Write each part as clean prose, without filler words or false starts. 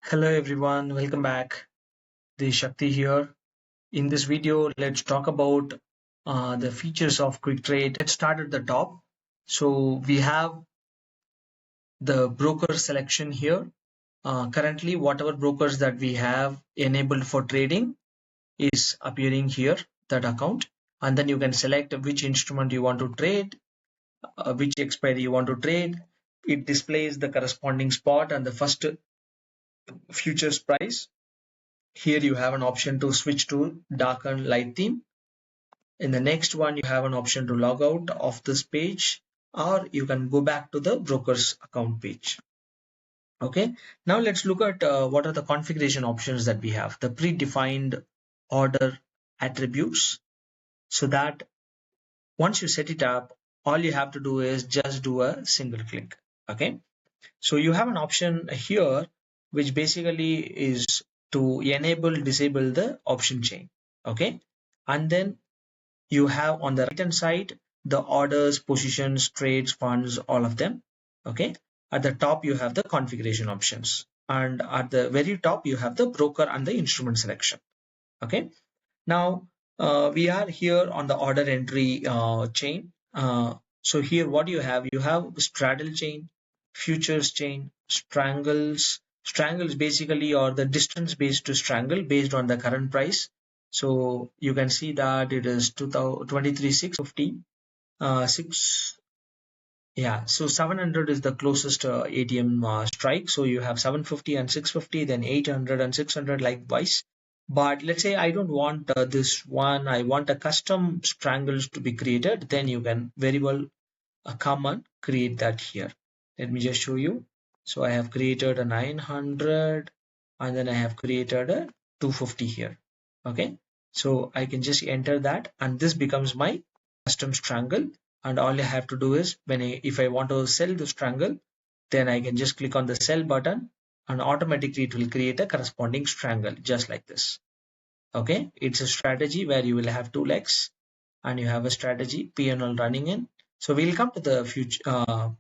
Hello everyone, welcome back. This is Shakti here. In this video, let's talk about the features of QuikTrade. Let's start at the top. So we have the broker selection here. Currently, whatever brokers that we have enabled for trading is appearing here, that account. And then you can select which instrument you want to trade, which expiry you want to trade. It displays the corresponding spot and the first futures price. Here you have an option to switch to dark and light theme. In the next one, you have an option to log out of this page, or you can go back to the broker's account page. Okay, now let's look at what are the configuration options that we have. The predefined order attributes, so that once you set it up, all you have to do is just do a single click. Okay, so you have an option here which basically is to enable disable the option chain. Okay, and then you have on the right hand side the orders, positions, trades, funds, all of them. Okay, at the top you have the configuration options, and at the very top you have the broker and the instrument selection. Okay, now we are here on the order entry chain. So here what you have straddle chain, futures chain, strangles basically, or the distance based to strangle based on the current price. So you can see that it is 23,650. 6 Yeah, so 700 is the closest ATM strike. So you have 750 and 650, then 800 and 600 likewise. But let's say I don't want this one, I want a custom strangles to be created, then you can very well come and create that here. Let me just show you. So I have created a 900 and then I have created a 250 here. Okay, so I can just enter that and this becomes my custom strangle, and all I have to do is if I want to sell the strangle, then I can just click on the sell button and automatically it will create a corresponding strangle just like this. Okay, it's a strategy where you will have two legs and you have a strategy P&L running in. So we'll come to the future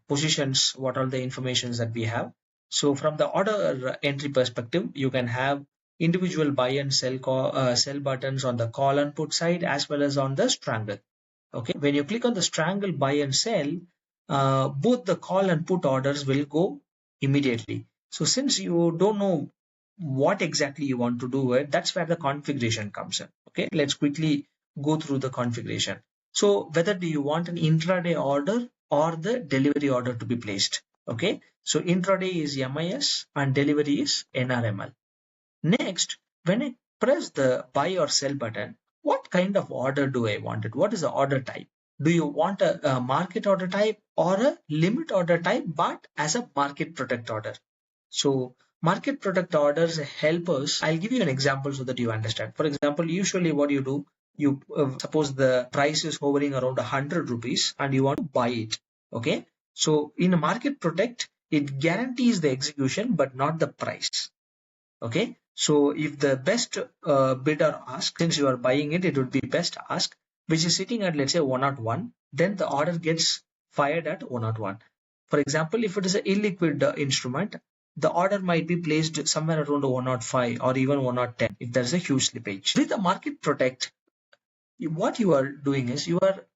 positions, what are the informations that we have. So from the order entry perspective, you can have individual buy and sell buttons on the call and put side as well as on the strangle. Okay, when you click on the strangle buy and sell, both the call and put orders will go immediately. So since you don't know what exactly you want to do it, that's where the configuration comes in. Okay, let's quickly go through the configuration. So whether do you want an intraday order or the delivery order to be placed? Okay, so intraday is MIS and delivery is NRML. Next, when I press the buy or sell button, what kind of order do I want it? What is the order type? Do you want a market order type or a limit order type, but as a market protect order? So market product orders help us. I'll give you an example so that you understand. For example, usually what you do, you suppose the price is hovering around 100 rupees and you want to buy it. Okay. So in a market protect, it guarantees the execution, but not the price. Okay. So if the best bidder asks, since you are buying it, it would be best ask, which is sitting at, let's say 101, then the order gets fired at 101. For example, if it is an illiquid instrument, the order might be placed somewhere around 105 or even 110 if there's a huge slippage. With the market protect, what you are doing is you are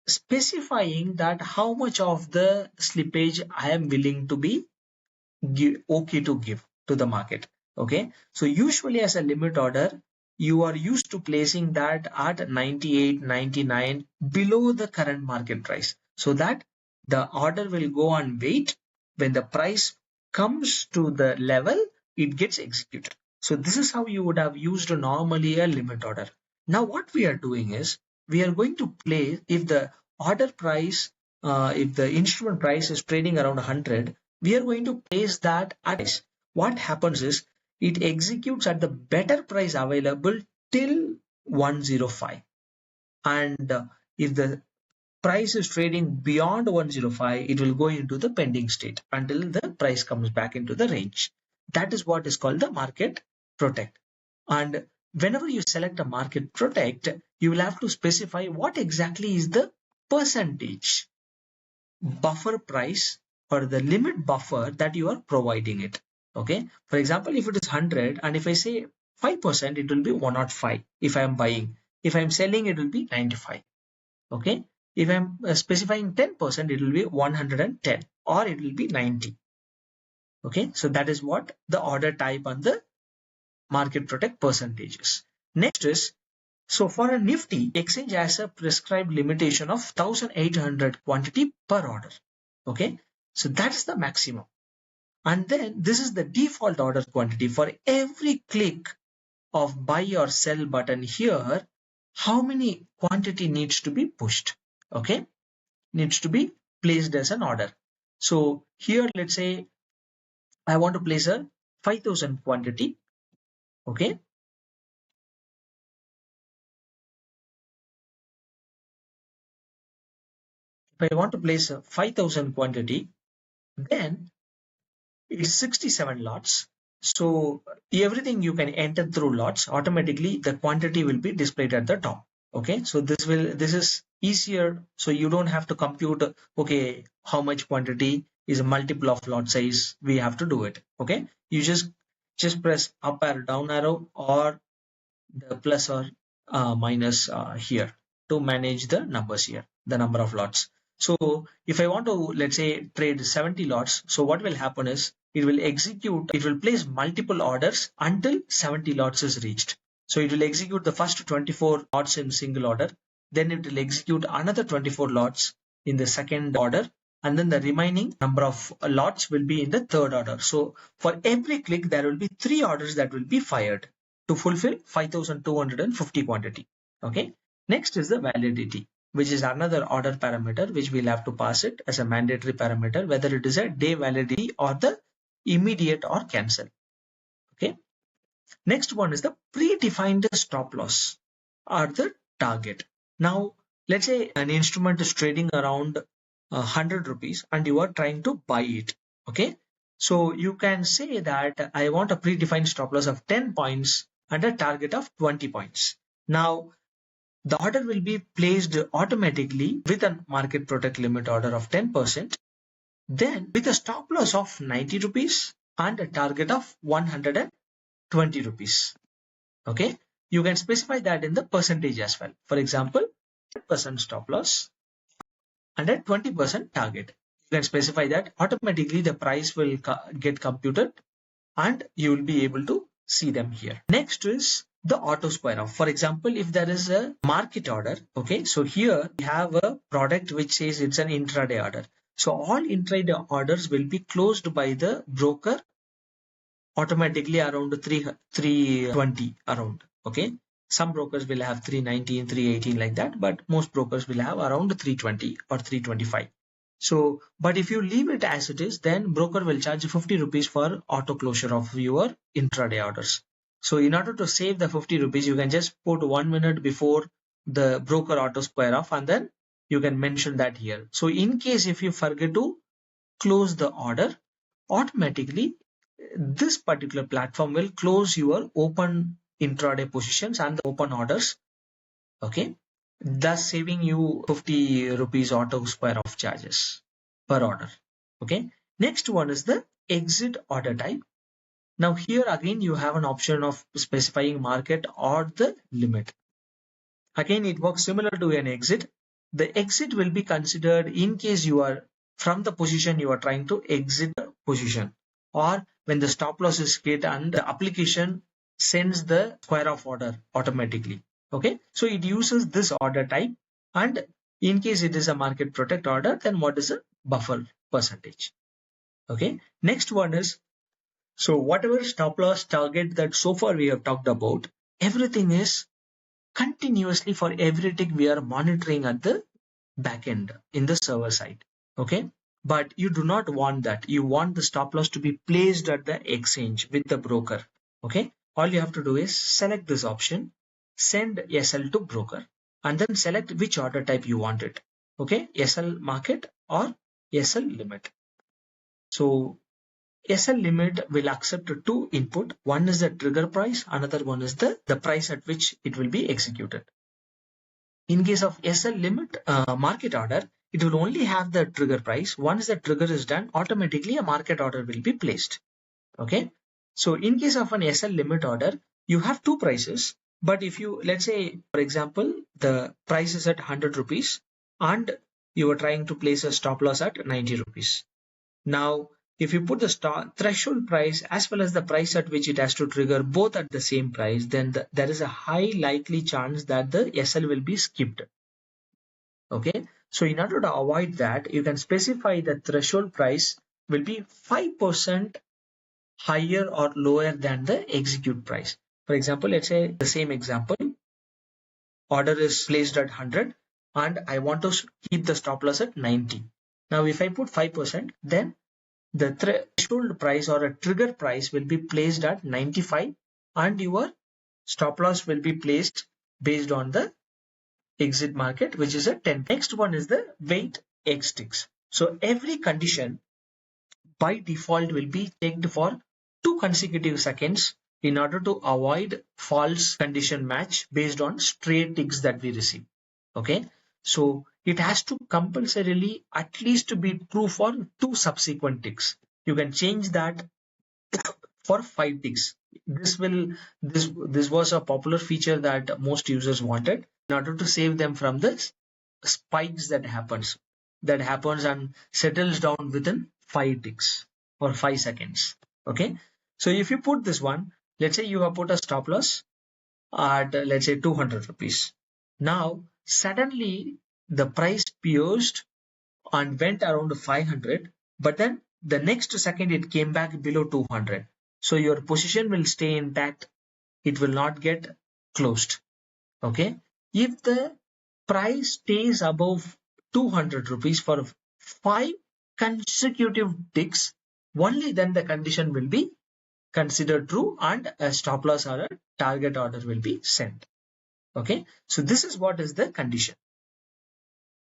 specifying that how much of the slippage I am willing to be okay to give to the market. Okay, so usually as a limit order, you are used to placing that at 98, 99 below the current market price, so that the order will go and wait. When the price comes to the level, it gets executed. So this is how you would have used normally a limit order. Now what we are doing is we are going to place, if the order price, if the instrument price is trading around 100, we are going to place that at what happens is it executes at the better price available till 105, and if the price is trading beyond 105, it will go into the pending state until the price comes back into the range. That is what is called the market protect. And whenever you select a market protect, you will have to specify what exactly is the percentage buffer price or the limit buffer that you are providing it. Okay, for example, if it is 100 and if I say 5%, it will be 105 if I am buying. If I am selling, it will be 95. Okay, if I am specifying 10%, it will be 110 or it will be 90. Okay, so that is what the order type and the market protect percentages. Next is, so for a Nifty, exchange has a prescribed limitation of 1800 quantity per order. Okay, so that's the maximum. And then this is the default order quantity. For every click of buy or sell button here, how many quantity needs to be pushed? Okay, needs to be placed as an order. So here, let's say I want to place a 5000 quantity. Okay, if I want to place a 5000 quantity, then it's 67 lots. So everything you can enter through lots, automatically the quantity will be displayed at the top. Okay, so this is easier, so you don't have to compute, okay, how much quantity is a multiple of lot size, we have to do it. Okay, you just press up arrow, down arrow, or the plus or minus here to manage the numbers here, the number of lots. So if I want to, let's say, trade 70 lots, so what will happen is it will place multiple orders until 70 lots is reached. So it will execute the first 24 lots in single order, then it will execute another 24 lots in the second order, and then the remaining number of lots will be in the third order. So for every click, there will be 3 orders that will be fired to fulfill 5250 quantity. Okay. Next is the validity, which is another order parameter which we'll have to pass it as a mandatory parameter, whether it is a day validity or the immediate or cancel. Okay. Next one is the predefined stop loss or the target. Now, let's say an instrument is trading around 100 rupees and you are trying to buy it. Okay. So you can say that I want a predefined stop loss of 10 points and a target of 20 points. Now, the order will be placed automatically with a market protect limit order of 10%, then with a stop loss of 90 rupees and a target of 120 rupees. Okay, you can specify that in the percentage as well. For example, 10% stop loss and a 20% target. You can specify that automatically the price will get computed and you will be able to see them here. Next is the auto square off. For example, if there is a market order, okay, so here we have a product which says it's an intraday order. So all intraday orders will be closed by the broker automatically around 320 around. Okay, some brokers will have 319, 318 like that, but most brokers will have around 320 or 325. So, but if you leave it as it is, then broker will charge 50 rupees for auto closure of your intraday orders. So in order to save the 50 rupees, you can just put 1 minute before the broker auto square off, and then you can mention that here. So in case if you forget to close the order, automatically this particular platform will close your open intraday positions and the open orders. Okay, thus saving you 50 rupees auto square off charges per order. Okay, next one is the exit order type. Now here again you have an option of specifying market or the limit. Again, it works similar to an exit. The exit will be considered in case you are from the position you are trying to exit the position, or when the stop loss is hit and the application sends the square off order automatically. Okay, so it uses this order type, and in case it is a market protect order, then what is the buffer percentage? Okay, next one is, so whatever stop loss target that so far we have talked about, everything is continuously for everything we are monitoring at the back end in the server side. Okay, but you do not want that. You want the stop loss to be placed at the exchange with the broker. Okay, all you have to do is select this option, send SL to broker, and then select which order type you want it. Okay, SL market or SL limit. So SL limit will accept two input. One is the trigger price, another one is the price at which it will be executed. In case of SL limit market order, it will only have the trigger price. Once the trigger is done, automatically a market order will be placed. Okay, so in case of an SL limit order, you have two prices. But if you, let's say for example, the price is at 100 rupees and you are trying to place a stop loss at 90 rupees. Now if you put the threshold price as well as the price at which it has to trigger both at the same price, then there is a high likely chance that the SL will be skipped. Okay, so in order to avoid that, you can specify the threshold price will be 5% higher or lower than the execute price. For example, let's say the same example, order is placed at 100 and I want to keep the stop loss at 90. Now if I put 5%, then the threshold price or a trigger price will be placed at 95 and your stop loss will be placed based on the exit market, which is a 10. Next one is the wait X ticks. So every condition by default will be checked for 2 consecutive seconds in order to avoid false condition match based on stray ticks that we receive. Okay, so it has to compulsorily at least be true for 2 subsequent ticks. You can change that for 5 ticks. This was a popular feature that most users wanted in order to save them from the spikes that happens and settles down within 5 ticks or 5 seconds. Okay, so if you put this one, let's say you have put a stop loss at let's say 200 rupees. Now suddenly the price pierced and went around 500, but then the next second it came back below 200. So your position will stay intact, it will not get closed. Okay, if the price stays above 200 rupees for 5 consecutive ticks, only then the condition will be considered true and a stop loss or a target order will be sent. Okay, so this is what is the condition.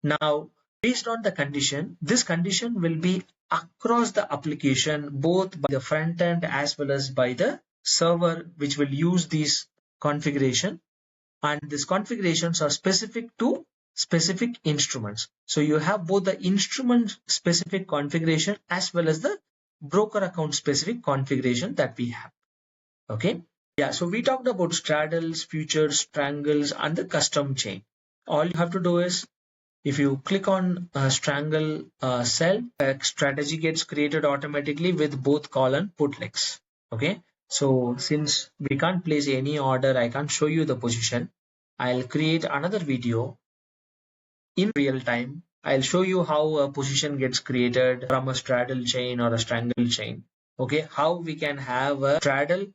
Now based on the condition, this condition will be across the application both by the front end as well as by the server which will use these configuration, and these configurations are specific to specific instruments. So you have both the instrument specific configuration as well as the broker account specific configuration that we have. Okay, yeah, so we talked about straddles, futures, strangles and the custom chain. All you have to do is, if you click on strangle cell, a strategy gets created automatically with both call and put legs. Okay, so since we can't place any order, I can't show you the position. I'll create another video in real time. I'll show you how a position gets created from a straddle chain or a strangle chain. Okay, how we can have a straddle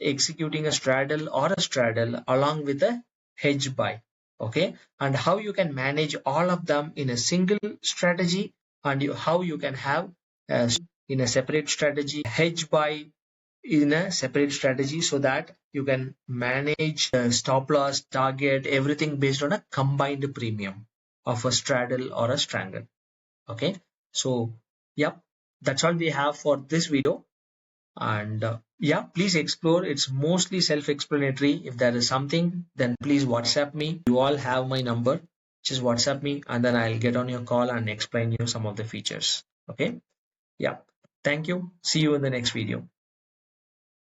executing a straddle or a straddle along with a hedge buy. Okay, and how you can manage all of them in a single strategy, and how you can have in a separate strategy, hedge buy in a separate strategy, so that you can manage the stop loss, target, everything based on a combined premium of a straddle or a strangle. Okay, so yeah, that's all we have for this video. And yeah, please explore. It's mostly self-explanatory. If there is something, then please WhatsApp me. You all have my number. Just WhatsApp me and then I'll get on your call and explain you some of the features. Okay, yeah, thank you. See you in the next video.